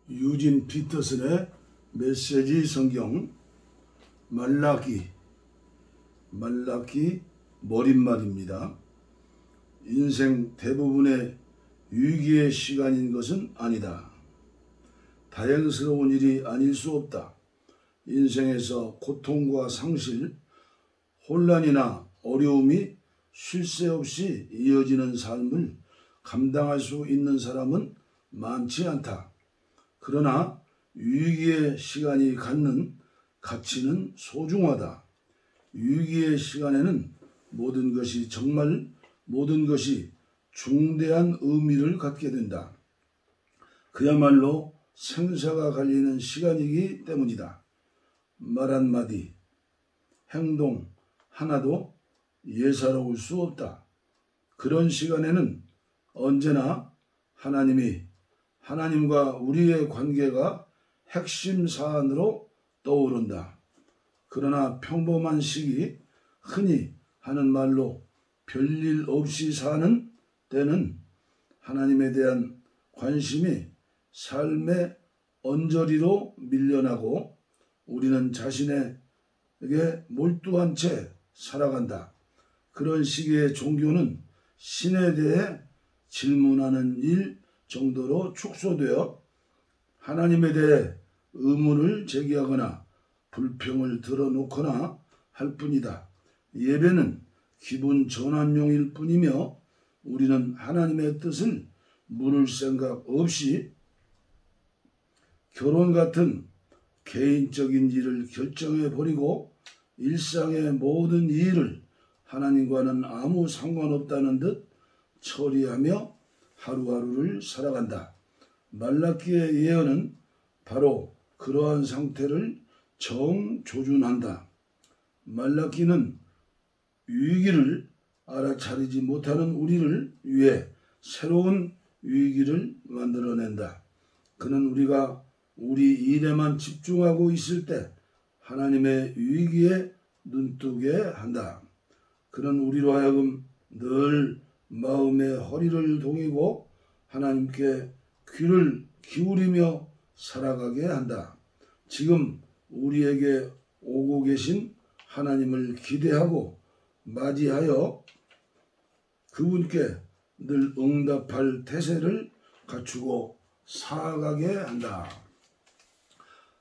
유진 피터슨의 메시지 성경 말라기 머릿말입니다. 인생 대부분의 위기의 시간인 것은 아니다. 다행스러운 일이 아닐 수 없다. 인생에서 고통과 상실, 혼란이나 어려움이 쉴 새 없이 이어지는 삶을 감당할 수 있는 사람은 많지 않다. 그러나 위기의 시간이 갖는 가치는 소중하다. 위기의 시간에는 정말 모든 것이 중대한 의미를 갖게 된다. 그야말로 생사가 갈리는 시간이기 때문이다. 말 한마디, 행동 하나도 예사로울 수 없다. 그런 시간에는 언제나 하나님과 우리의 관계가 핵심 사안으로 떠오른다. 그러나 평범한 시기, 흔히 하는 말로 별일 없이 사는 때는 하나님에 대한 관심이 삶의 언저리로 밀려나고 우리는 자신에게 몰두한 채 살아간다. 그런 시기의 종교는 신에 대해 질문하는 일 정도로 축소되어 하나님에 대해 의문을 제기하거나 불평을 드러놓거나 할 뿐이다. 예배는 기분 전환용일 뿐이며 우리는 하나님의 뜻을 물을 생각 없이 결혼 같은 개인적인 일을 결정해버리고 일상의 모든 일을 하나님과는 아무 상관없다는 듯 처리하며 하루하루를 살아간다. 말라기의 예언은 바로 그러한 상태를 정조준한다. 말라기는 위기를 알아차리지 못하는 우리를 위해 새로운 위기를 만들어낸다. 그는 우리가 우리 일에만 집중하고 있을 때 하나님의 위기에 눈뜨게 한다. 그는 우리로 하여금 늘 마음의 허리를 동이고 하나님께 귀를 기울이며 살아가게 한다. 지금 우리에게 오고 계신 하나님을 기대하고 맞이하여 그분께 늘 응답할 태세를 갖추고 살아가게 한다.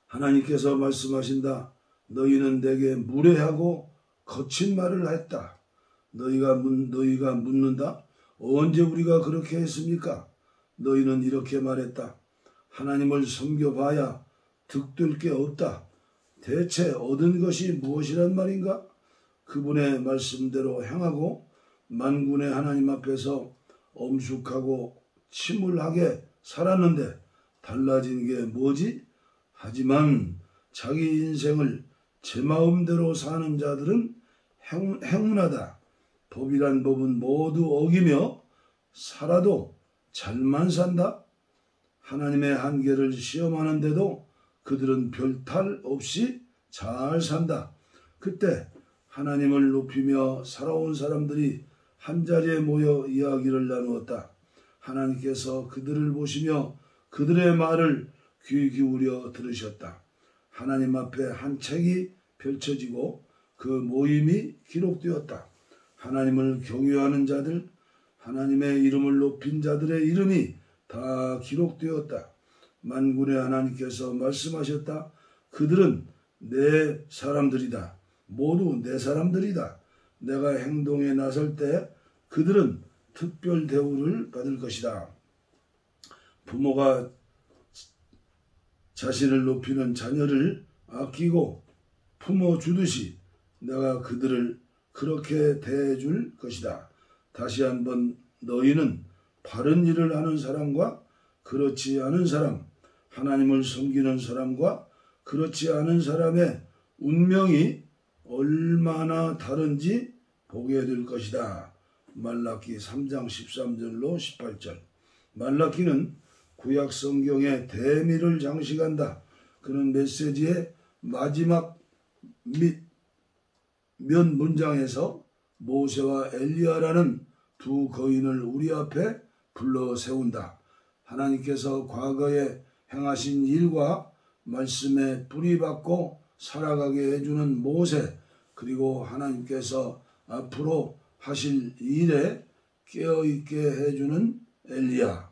하나님께서 말씀하신다. 너희는 내게 무례하고 거친 말을 했다. 너희가 묻는다. 언제 우리가 그렇게 했습니까? 너희는 이렇게 말했다. 하나님을 섬겨봐야 득될 게 없다. 대체 얻은 것이 무엇이란 말인가? 그분의 말씀대로 행하고 만군의 하나님 앞에서 엄숙하고 침울하게 살았는데 달라진 게 뭐지? 하지만 자기 인생을 제 마음대로 사는 자들은 행운하다. 법이란 법은 모두 어기며 살아도 잘만 산다. 하나님의 한계를 시험하는데도 그들은 별 탈 없이 잘 산다. 그때 하나님을 높이며 살아온 사람들이 한자리에 모여 이야기를 나누었다. 하나님께서 그들을 보시며 그들의 말을 귀 기울여 들으셨다. 하나님 앞에 한 책이 펼쳐지고 그 모임이 기록되었다. 하나님을 경외하는 자들, 하나님의 이름을 높인 자들의 이름이 다 기록되었다. 만군의 하나님께서 말씀하셨다. 그들은 내 사람들이다. 모두 내 사람들이다. 내가 행동에 나설 때 그들은 특별 대우를 받을 것이다. 부모가 자신을 높이는 자녀를 아끼고 품어주듯이 내가 그들을 그렇게 대해줄 것이다. 다시 한번 너희는 바른 일을 하는 사람과 그렇지 않은 사람, 하나님을 섬기는 사람과 그렇지 않은 사람의 운명이 얼마나 다른지 보게 될 것이다. 말라기 3장 13절로 18절. 말라기는 구약 성경의 대미를 장식한다. 그는 메시지의 마지막 몇 문장에서 모세와 엘리야라는 두 거인을 우리 앞에 불러 세운다. 하나님께서 과거에 행하신 일과 말씀에 뿌리박고 살아가게 해주는 모세, 그리고 하나님께서 앞으로 하실 일에 깨어있게 해주는 엘리야,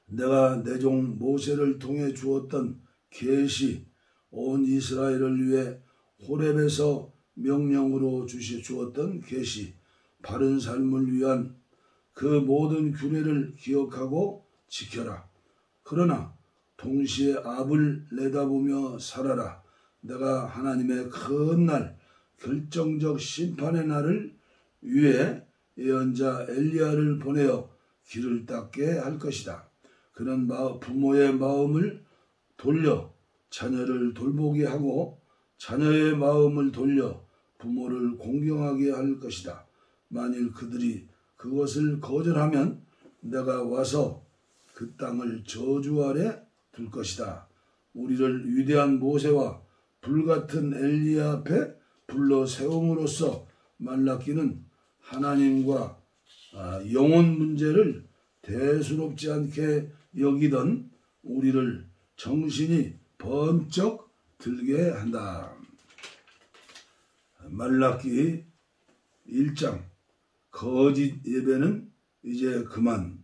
내가 내 종 모세를 통해 주었던 계시, 온 이스라엘을 위해 호렙에서 명령으로 주었던 계시, 바른 삶을 위한 그 모든 규례를 기억하고 지켜라. 그러나 동시에 앞을 내다보며 살아라. 내가 하나님의 큰 날, 결정적 심판의 날을 위해 예언자 엘리야를 보내어 길을 닦게 할 것이다. 그는 부모의 마음을 돌려 자녀를 돌보게 하고 자녀의 마음을 돌려 부모를 공경하게 할 것이다. 만일 그들이 그것을 거절하면 내가 와서 그 땅을 저주 아래 둘 것이다. 우리를 위대한 모세와 불같은 엘리야 앞에 불러 세움으로써 말라기는 하나님과 영혼 문제를 대수롭지 않게 여기던 우리를 정신이 번쩍 들게 한다. 말라기 1장 거짓 예배는 이제 그만.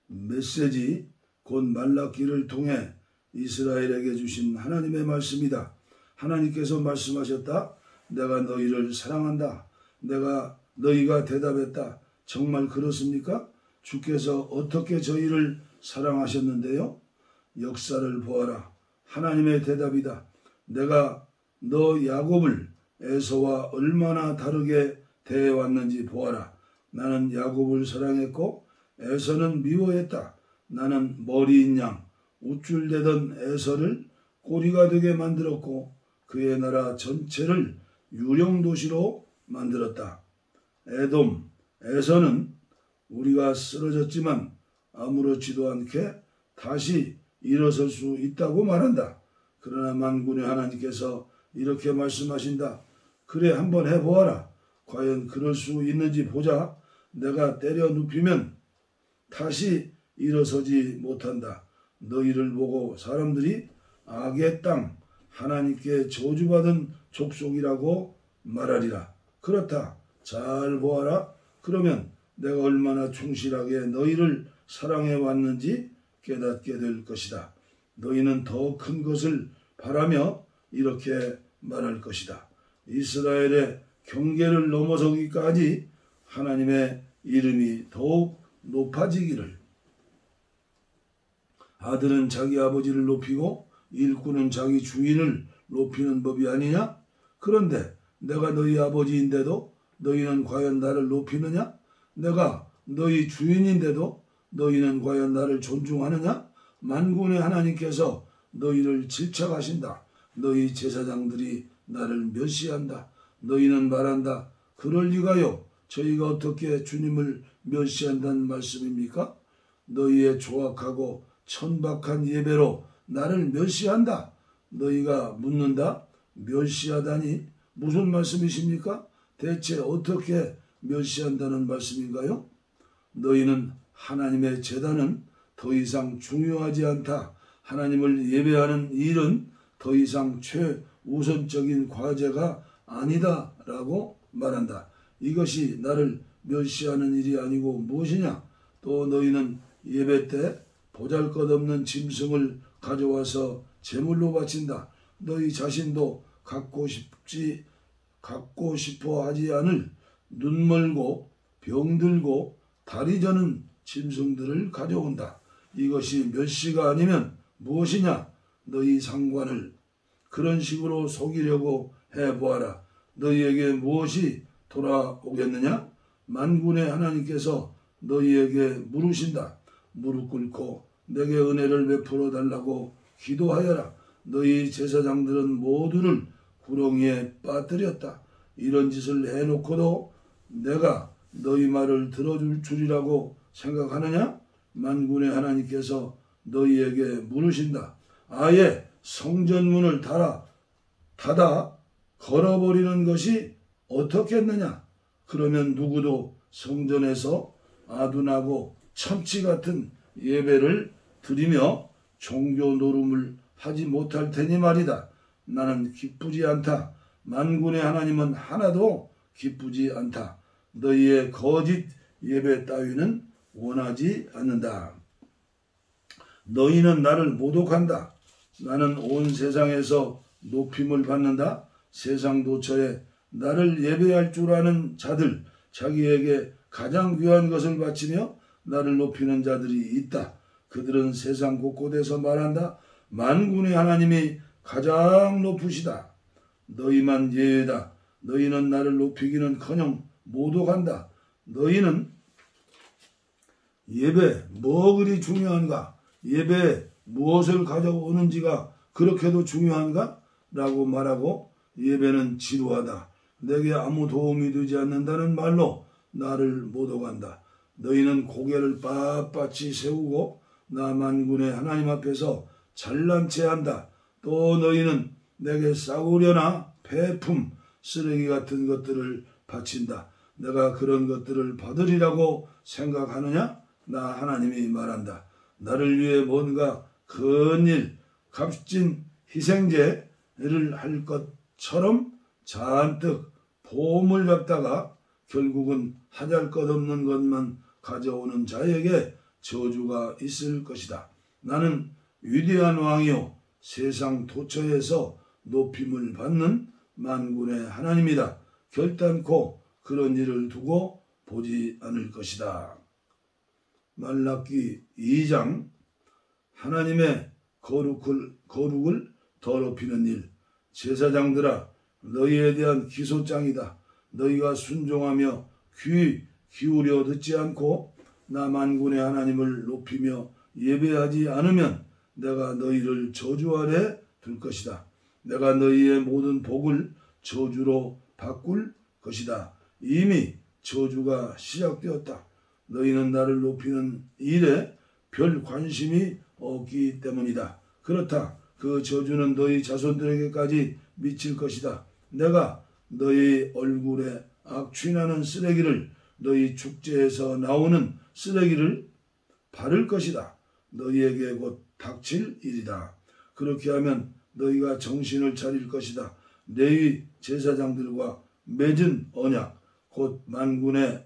메시지 곧 말라기를 통해 이스라엘에게 주신 하나님의 말씀이다. 하나님께서 말씀하셨다. 내가 너희를 사랑한다. 너희가 대답했다. 정말 그렇습니까? 주께서 어떻게 저희를 사랑하셨는데요? 역사를 보아라. 하나님의 대답이다. 내가 너 야곱을 에서와 얼마나 다르게 대해왔는지 보아라. 나는 야곱을 사랑했고 에서는 미워했다. 나는 머리인 양 우쭐대던 에서를 꼬리가 되게 만들었고 그의 나라 전체를 유령도시로 만들었다. 에돔, 에서는 우리가 쓰러졌지만 아무렇지도 않게 다시 일어설 수 있다고 말한다. 그러나 만군의 하나님께서 이렇게 말씀하신다. 그래, 한번 해보아라. 과연 그럴 수 있는지 보자. 내가 때려 눕히면 다시 일어서지 못한다. 너희를 보고 사람들이 악의 땅, 하나님께 저주받은 족속이라고 말하리라. 그렇다. 잘 보아라. 그러면 내가 얼마나 충실하게 너희를 사랑해 왔는지 깨닫게 될 것이다. 너희는 더 큰 것을 바라며 이렇게 말할 것이다. 이스라엘의 경계를 넘어서기까지 하나님의 이름이 더욱 높아지기를. 아들은 자기 아버지를 높이고 일꾼은 자기 주인을 높이는 법이 아니냐? 그런데 내가 너희 아버지인데도 너희는 과연 나를 높이느냐? 내가 너희 주인인데도 너희는 과연 나를 존중하느냐? 만군의 하나님께서 너희를 질책하신다. 너희 제사장들이 나를 멸시한다. 너희는 말한다. 그럴 리가요. 저희가 어떻게 주님을 멸시한다는 말씀입니까? 너희의 조악하고 천박한 예배로 나를 멸시한다. 너희가 묻는다. 멸시하다니 무슨 말씀이십니까? 대체 어떻게 멸시한다는 말씀인가요? 너희는 하나님의 제단은 더 이상 중요하지 않다. 하나님을 예배하는 일은 더 이상 최우선적인 과제가 아니다 라고 말한다. 이것이 나를 멸시하는 일이 아니고 무엇이냐? 또 너희는 예배 때 보잘것없는 짐승을 가져와서 제물로 바친다. 너희 자신도 갖고 싶어 하지 않을 눈멀고 병들고 다리 저는 짐승들을 가져온다. 이것이 멸시가 아니면 무엇이냐? 너희 상관을 그런 식으로 속이려고 해보아라. 너희에게 무엇이 돌아오겠느냐? 만군의 하나님께서 너희에게 물으신다. 무릎 꿇고 내게 은혜를 베풀어 달라고 기도하여라. 너희 제사장들은 모두를 구렁이에 빠뜨렸다. 이런 짓을 해놓고도 내가 너희 말을 들어줄 줄이라고 생각하느냐? 만군의 하나님께서 너희에게 물으신다. 아예 성전문을 닫아 걸어버리는 것이 어떻겠느냐? 그러면 누구도 성전에서 아둔하고 참치 같은 예배를 드리며 종교 노름을 하지 못할 테니 말이다. 나는 기쁘지 않다. 만군의 하나님은 하나도 기쁘지 않다. 너희의 거짓 예배 따위는 원하지 않는다. 너희는 나를 모독한다. 나는 온 세상에서 높임을 받는다. 세상 도처에 나를 예배할 줄 아는 자들, 자기에게 가장 귀한 것을 바치며 나를 높이는 자들이 있다. 그들은 세상 곳곳에서 말한다. 만군의 하나님이 가장 높으시다. 너희만 예외다. 너희는 나를 높이기는커녕 모독한다. 너희는 예배 뭐 그리 중요한가? 예배에 무엇을 가져오는지가 그렇게도 중요한가? 라고 말하고 예배는 지루하다. 내게 아무 도움이 되지 않는다는 말로 나를 모독한다. 너희는 고개를 빳빳이 세우고 나 만군의 하나님 앞에서 잘난 체한다. 또 너희는 내게 싸우려나 배품, 쓰레기 같은 것들을 바친다. 내가 그런 것들을 받으리라고 생각하느냐? 나 하나님이 말한다. 나를 위해 뭔가 큰일, 값진 희생제를 할 것처럼 잔뜩 보험을 잡다가 결국은 하잘것없는 것만 가져오는 자에게 저주가 있을 것이다. 나는 위대한 왕이요 세상 도처에서 높임을 받는 만군의 하나님이다. 결단코 그런 일을 두고 보지 않을 것이다. 말라기 2장 하나님의 거룩을 더럽히는 일. 제사장들아 너희에 대한 기소장이다. 너희가 순종하며 귀 기울여 듣지 않고 나 만군의 하나님을 높이며 예배하지 않으면 내가 너희를 저주 아래 둘 것이다. 내가 너희의 모든 복을 저주로 바꿀 것이다. 이미 저주가 시작되었다. 너희는 나를 높이는 일에 별 관심이 없기 때문이다. 그렇다. 그 저주는 너희 자손들에게까지 미칠 것이다. 내가 너희 얼굴에 악취나는 쓰레기를 너희 축제에서 나오는 쓰레기를 바를 것이다. 너희에게 곧 닥칠 일이다. 그렇게 하면 너희가 정신을 차릴 것이다. 레위 제사장들과 맺은 언약 곧 만군의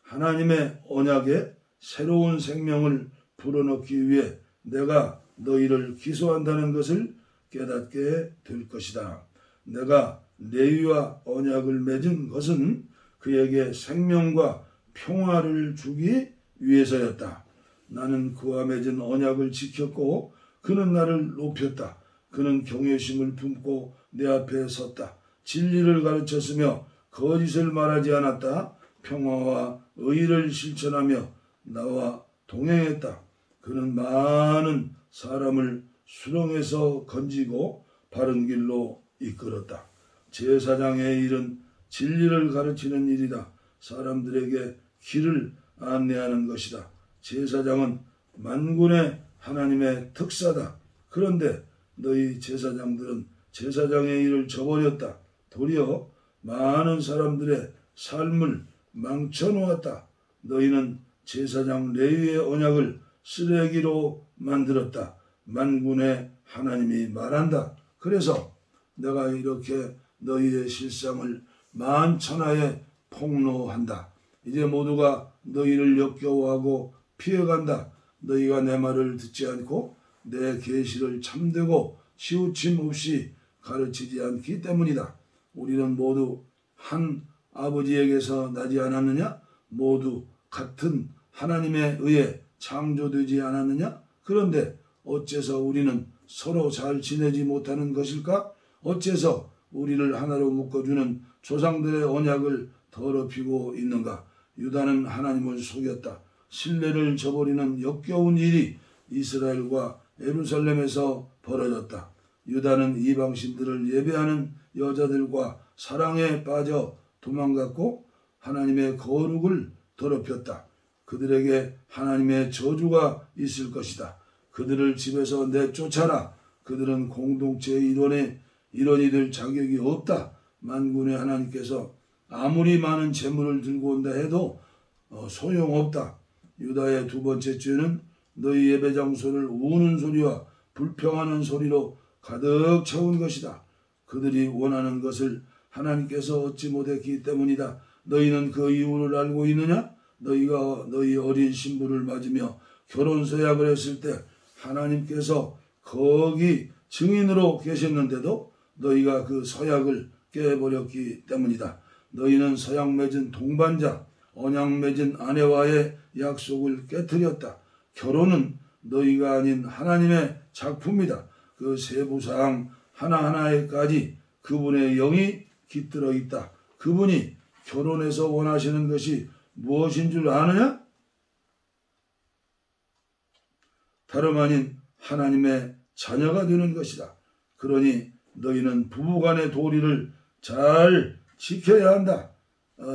하나님의 언약에 새로운 생명을 불어넣기 위해 내가 너희를 기소한다는 것을 깨닫게 될 것이다. 내가 레위와 언약을 맺은 것은 그에게 생명과 평화를 주기 위해서였다. 나는 그와 맺은 언약을 지켰고 그는 나를 높였다. 그는 경외심을 품고 내 앞에 섰다. 진리를 가르쳤으며 거짓을 말하지 않았다. 평화와 의를 실천하며 나와 동행했다. 그는 많은 사람을 수렁에서 건지고 바른 길로 이끌었다. 제사장의 일은 진리를 가르치는 일이다. 사람들에게 길을 안내하는 것이다. 제사장은 만군의 하나님의 특사다. 그런데 너희 제사장들은 제사장의 일을 저버렸다. 도리어 많은 사람들의 삶을 망쳐놓았다. 너희는 제사장 레위의 언약을 쓰레기로 만들었다. 만군의 하나님이 말한다. 그래서 내가 이렇게 너희의 실상을 만천하에 폭로한다. 이제 모두가 너희를 역겨워하고 피해간다. 너희가 내 말을 듣지 않고 내 계시를 참되고 치우침 없이 가르치지 않기 때문이다. 우리는 모두 한 아버지에게서 나지 않았느냐? 모두 같은 하나님에 의해 창조되지 않았느냐? 그런데 어째서 우리는 서로 잘 지내지 못하는 것일까? 어째서 우리를 하나로 묶어주는 조상들의 언약을 더럽히고 있는가? 유다는 하나님을 속였다. 신뢰를 저버리는 역겨운 일이 이스라엘과 예루살렘에서 벌어졌다. 유다는 이방신들을 예배하는 여자들과 사랑에 빠져 도망갔고 하나님의 거룩을 더럽혔다. 그들에게 하나님의 저주가 있을 것이다. 그들을 집에서 내쫓아라. 그들은 공동체의 일원이 될 자격이 없다. 만군의 하나님께서 아무리 많은 재물을 들고 온다 해도 소용없다. 유다의 두 번째 죄는 너희 예배 장소를 우는 소리와 불평하는 소리로 가득 채운 것이다. 그들이 원하는 것을 하나님께서 얻지 못했기 때문이다. 너희는 그 이유를 알고 있느냐? 너희가 너희 어린 신부를 맞으며 결혼 서약을 했을 때 하나님께서 거기 증인으로 계셨는데도 너희가 그 서약을 깨버렸기 때문이다. 너희는 서약 맺은 동반자, 언약 맺은 아내와의 약속을 깨뜨렸다. 결혼은 너희가 아닌 하나님의 작품이다. 그 세부사항 하나하나에까지 그분의 영이 깃들어 있다. 그분이 결혼해서 원하시는 것이 무엇인 줄 아느냐? 다름 아닌 하나님의 자녀가 되는 것이다. 그러니 너희는 부부간의 도리를 잘 지켜야 한다.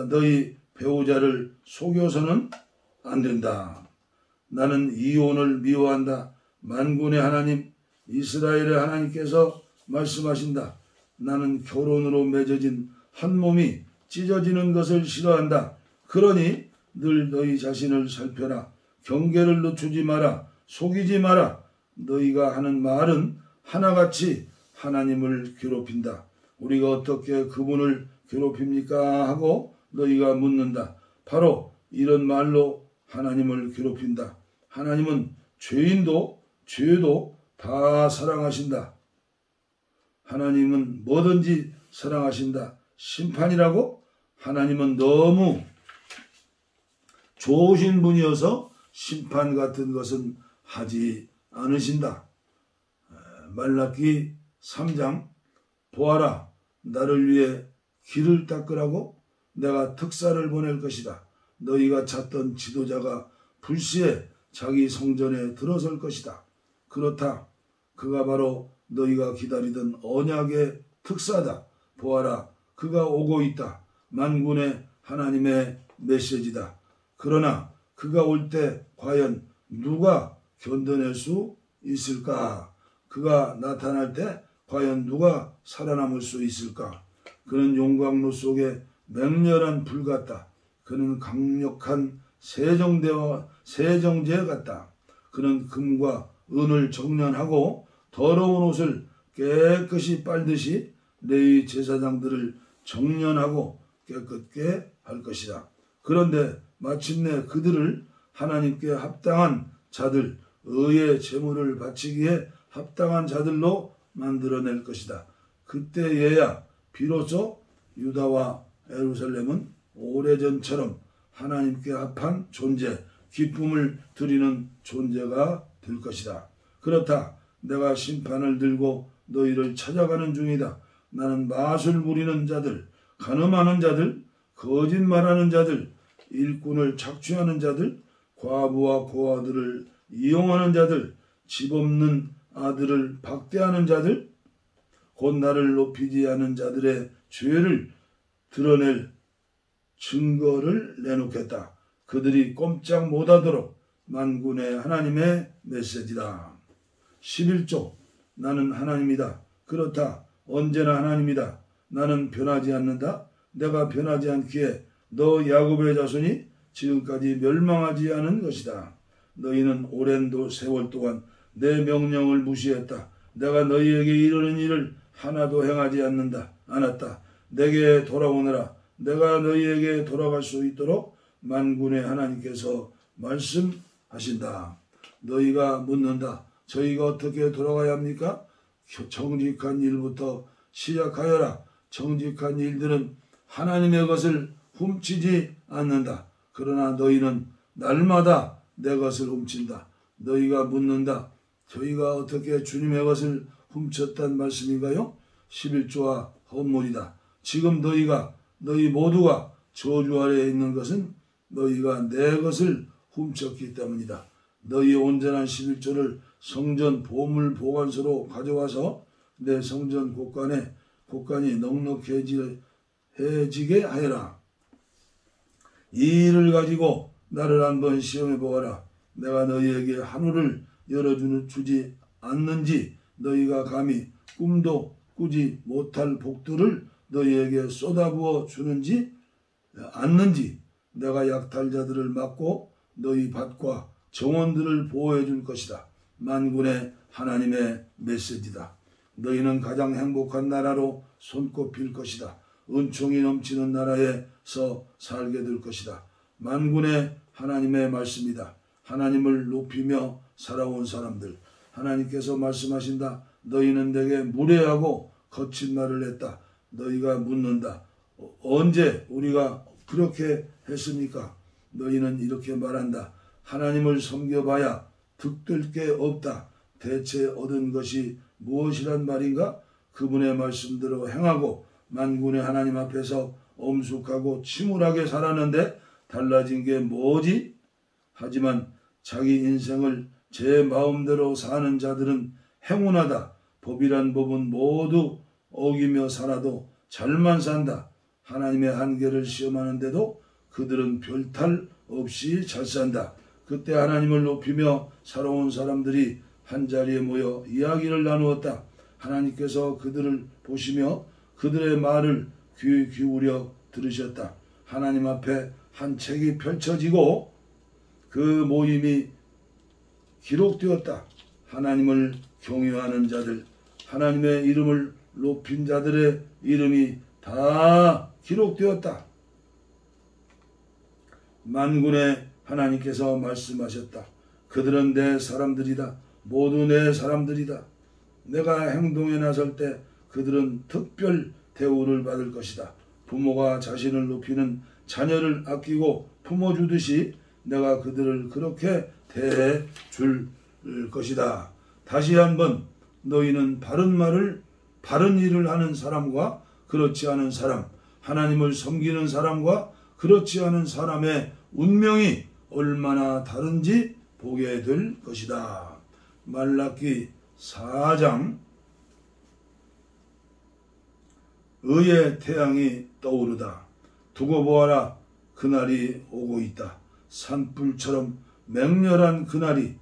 너희 배우자를 속여서는 안 된다. 나는 이혼을 미워한다. 만군의 하나님, 이스라엘의 하나님께서 말씀하신다. 나는 결혼으로 맺어진 한 몸이 찢어지는 것을 싫어한다. 그러니 늘 너희 자신을 살펴라. 경계를 늦추지 마라. 속이지 마라. 너희가 하는 말은 하나같이 하나님을 괴롭힌다. 우리가 어떻게 그분을 괴롭힙니까? 하고 너희가 묻는다. 바로 이런 말로 하나님을 괴롭힌다. 하나님은 죄인도 죄도 다 사랑하신다. 하나님은 뭐든지 사랑하신다. 심판이라고? 하나님은 너무 좋으신 분이어서 심판 같은 것은 하지 않으신다. 말라기 3장 보아라, 나를 위해 길을 닦으라고 내가 특사를 보낼 것이다. 너희가 찾던 지도자가 불시에 자기 성전에 들어설 것이다. 그렇다. 그가 바로 너희가 기다리던 언약의 특사다. 보아라, 그가 오고 있다. 만군의 하나님의 메시지다. 그러나 그가 올 때 과연 누가 견뎌낼 수 있을까? 그가 나타날 때 과연 누가 살아남을 수 있을까? 그는 용광로 속에 맹렬한 불 같다. 그는 강력한 세정제 같다. 그는 금과 은을 정련하고 더러운 옷을 깨끗이 빨듯이 레위 제사장들을 정련하고 깨끗게 할 것이다. 그런데 마침내 그들을 하나님께 합당한 자들, 의의 제물을 바치기에 합당한 자들로 만들어낼 것이다. 그때에야 비로소 유다와 예루살렘은 오래전처럼 하나님께 합한 존재, 기쁨을 드리는 존재가 될 것이다. 그렇다. 내가 심판을 들고 너희를 찾아가는 중이다. 나는 마술 부리는 자들, 간음하는 자들, 거짓말하는 자들, 일꾼을 착취하는 자들, 과부와 고아들을 이용하는 자들, 집 없는 아들을 박대하는 자들, 곧 나를 높이지 않은 자들의 죄를 드러낼 증거를 내놓겠다. 그들이 꼼짝 못하도록 만군의 하나님의 메시지다. 11조 나는 하나님이다. 그렇다. 언제나 하나님이다. 나는 변하지 않는다. 내가 변하지 않기에 너 야곱의 자손이 지금까지 멸망하지 않은 것이다. 너희는 오랜 세월 동안 내 명령을 무시했다. 내가 너희에게 이르는 일을 하나도 행하지 않았다. 내게 돌아오너라. 내가 너희에게 돌아갈 수 있도록 만군의 하나님께서 말씀하신다. 너희가 묻는다. 저희가 어떻게 돌아가야 합니까? 정직한 일부터 시작하여라. 정직한 일들은 하나님의 것을 훔치지 않는다. 그러나 너희는 날마다 내 것을 훔친다. 너희가 묻는다. 저희가 어떻게 주님의 것을 훔쳤단 말씀인가요? 11조와 헌물이다. 지금 너희 모두가 저주 아래에 있는 것은 너희가 내 것을 훔쳤기 때문이다. 너희의 온전한 11조를 성전 보물 보관소로 가져와서 내 성전 곳간이 넉넉해지게 하여라. 이 일을 가지고 나를 한번 시험해 보아라. 내가 너희에게 하늘을 열어주지 않는지, 너희가 감히 꿈도 꾸지 못할 복들을 너희에게 쏟아부어 주는지 않는지, 내가 약탈자들을 막고 너희 밭과 정원들을 보호해 줄 것이다. 만군의 하나님의 메시지다. 너희는 가장 행복한 나라로 손꼽힐 것이다. 은총이 넘치는 나라에서 살게 될 것이다. 만군의 하나님의 말씀이다. 하나님을 높이며 살아온 사람들, 하나님께서 말씀하신다. 너희는 내게 무례하고 거친 말을 했다. 너희가 묻는다. 언제 우리가 그렇게 했습니까? 너희는 이렇게 말한다. 하나님을 섬겨봐야 득될 게 없다. 대체 얻은 것이 무엇이란 말인가? 그분의 말씀대로 행하고 만군의 하나님 앞에서 엄숙하고 침울하게 살았는데 달라진 게 뭐지? 하지만 자기 인생을 제 마음대로 사는 자들은 행운하다. 법이란 법은 모두 어기며 살아도 잘만 산다. 하나님의 한계를 시험하는데도 그들은 별탈 없이 잘 산다. 그때 하나님을 높이며 살아온 사람들이 한자리에 모여 이야기를 나누었다. 하나님께서 그들을 보시며 그들의 말을 귀 기울여 들으셨다. 하나님 앞에 한 책이 펼쳐지고 그 모임이 기록되었다. 하나님을 경외하는 자들, 하나님의 이름을 높인 자들의 이름이 다 기록되었다. 만군의 하나님께서 말씀하셨다. 그들은 내 사람들이다. 모두 내 사람들이다. 내가 행동에 나설 때 그들은 특별 대우를 받을 것이다. 부모가 자신을 높이는 자녀를 아끼고 품어주듯이 내가 그들을 그렇게 대해 줄 것이다. 다시 한번 너희는 바른 일을 하는 사람과 그렇지 않은 사람, 하나님을 섬기는 사람과 그렇지 않은 사람의 운명이 얼마나 다른지 보게 될 것이다. 말라기 4장. 의의 태양이 떠오르다. 두고 보아라. 그날이 오고 있다. 산불처럼 맹렬한 그날이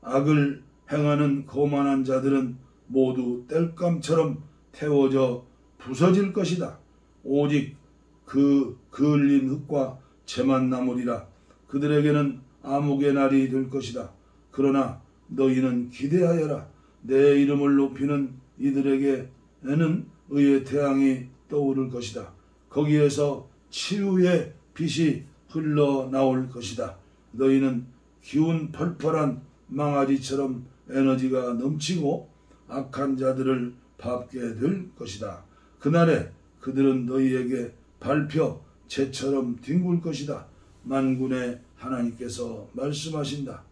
악을 행하는 거만한 자들은 모두 땔감처럼 태워져 부서질 것이다. 오직 그 그을린 흙과 재만 남으리라. 그들에게는 암흑의 날이 될 것이다. 그러나 너희는 기대하여라. 내 이름을 높이는 이들에게는 의의 태양이 떠오를 것이다. 거기에서 치유의 빛이 흘러나올 것이다. 너희는 기운 펄펄한 망아지처럼 에너지가 넘치고 악한 자들을 밟게 될 것이다. 그날에 그들은 너희에게 밟혀 재처럼 뒹굴 것이다. 만군의 하나님께서 말씀하신다.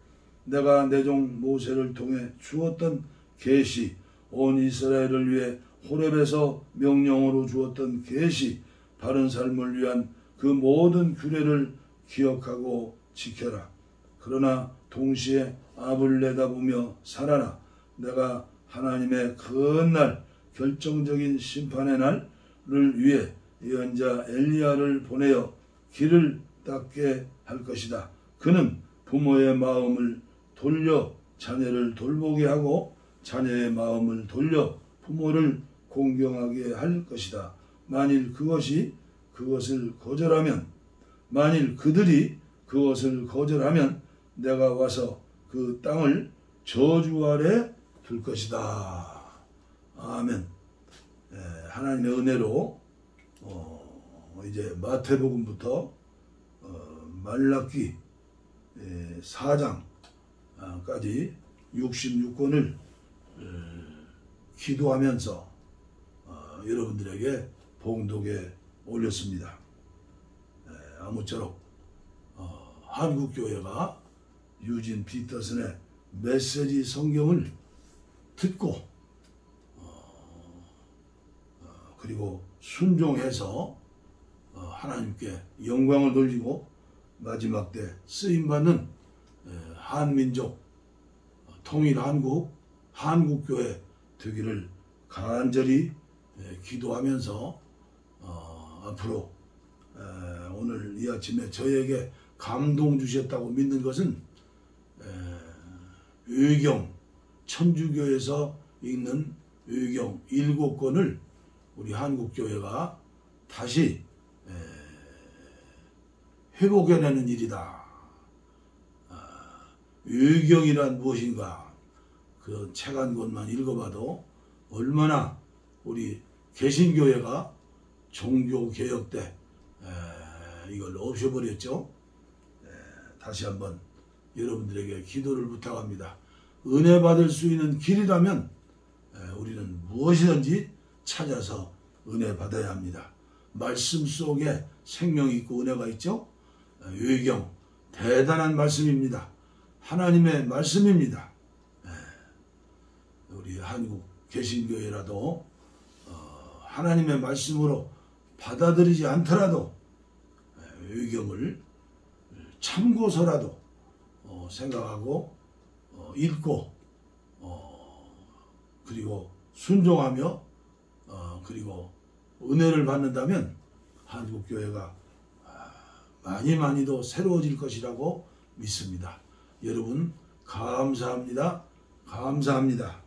내가 내 종 모세를 통해 주었던 계시, 온 이스라엘을 위해 호렙에서 명령으로 주었던 계시, 바른 삶을 위한 그 모든 규례를 기억하고 지켜라. 그러나 동시에 앞을 내다보며 살아라. 내가 하나님의 큰 날, 결정적인 심판의 날을 위해 예언자 엘리야를 보내어 길을 닦게 할 것이다. 그는 부모의 마음을 돌려 자녀를 돌보게 하고 자녀의 마음을 돌려 부모를 공경하게 할 것이다. 만일 그것을 거절하면, 만일 그들이 그것을 거절하면 내가 와서 그 땅을 저주 아래 둘 것이다. 아멘. 하나님의 은혜로 이제 마태복음부터 말라기 4장까지 66권을 기도하면서 여러분들에게 봉독에 올렸습니다. 아무쪼록 한국교회가 유진 피터슨의 메시지 성경을 듣고 그리고 순종해서 하나님께 영광을 돌리고 마지막 때 쓰임받는 한민족 통일한국 한국교회 되기를 간절히 기도하면서 앞으로 오늘 이 아침에 저에게 감동 주셨다고 믿는 것은 의경 천주교에서 읽는 의경 7권을 우리 한국교회가 다시 회복해내는 일이다. 외경이란 무엇인가 그 책 한 권만 읽어봐도 얼마나 우리 개신교회가 종교개혁 때 이걸 없애버렸죠. 다시 한번 여러분들에게 기도를 부탁합니다. 은혜 받을 수 있는 길이라면 우리는 무엇이든지 찾아서 은혜 받아야 합니다. 말씀 속에 생명이 있고 은혜가 있죠. 외경 대단한 말씀입니다. 하나님의 말씀입니다. 우리 한국 개신교회라도 하나님의 말씀으로 받아들이지 않더라도 외경을 참고서라도 생각하고 읽고 그리고 순종하며 그리고 은혜를 받는다면 한국교회가 많이도 새로워질 것이라고 믿습니다. 여러분 감사합니다. 감사합니다.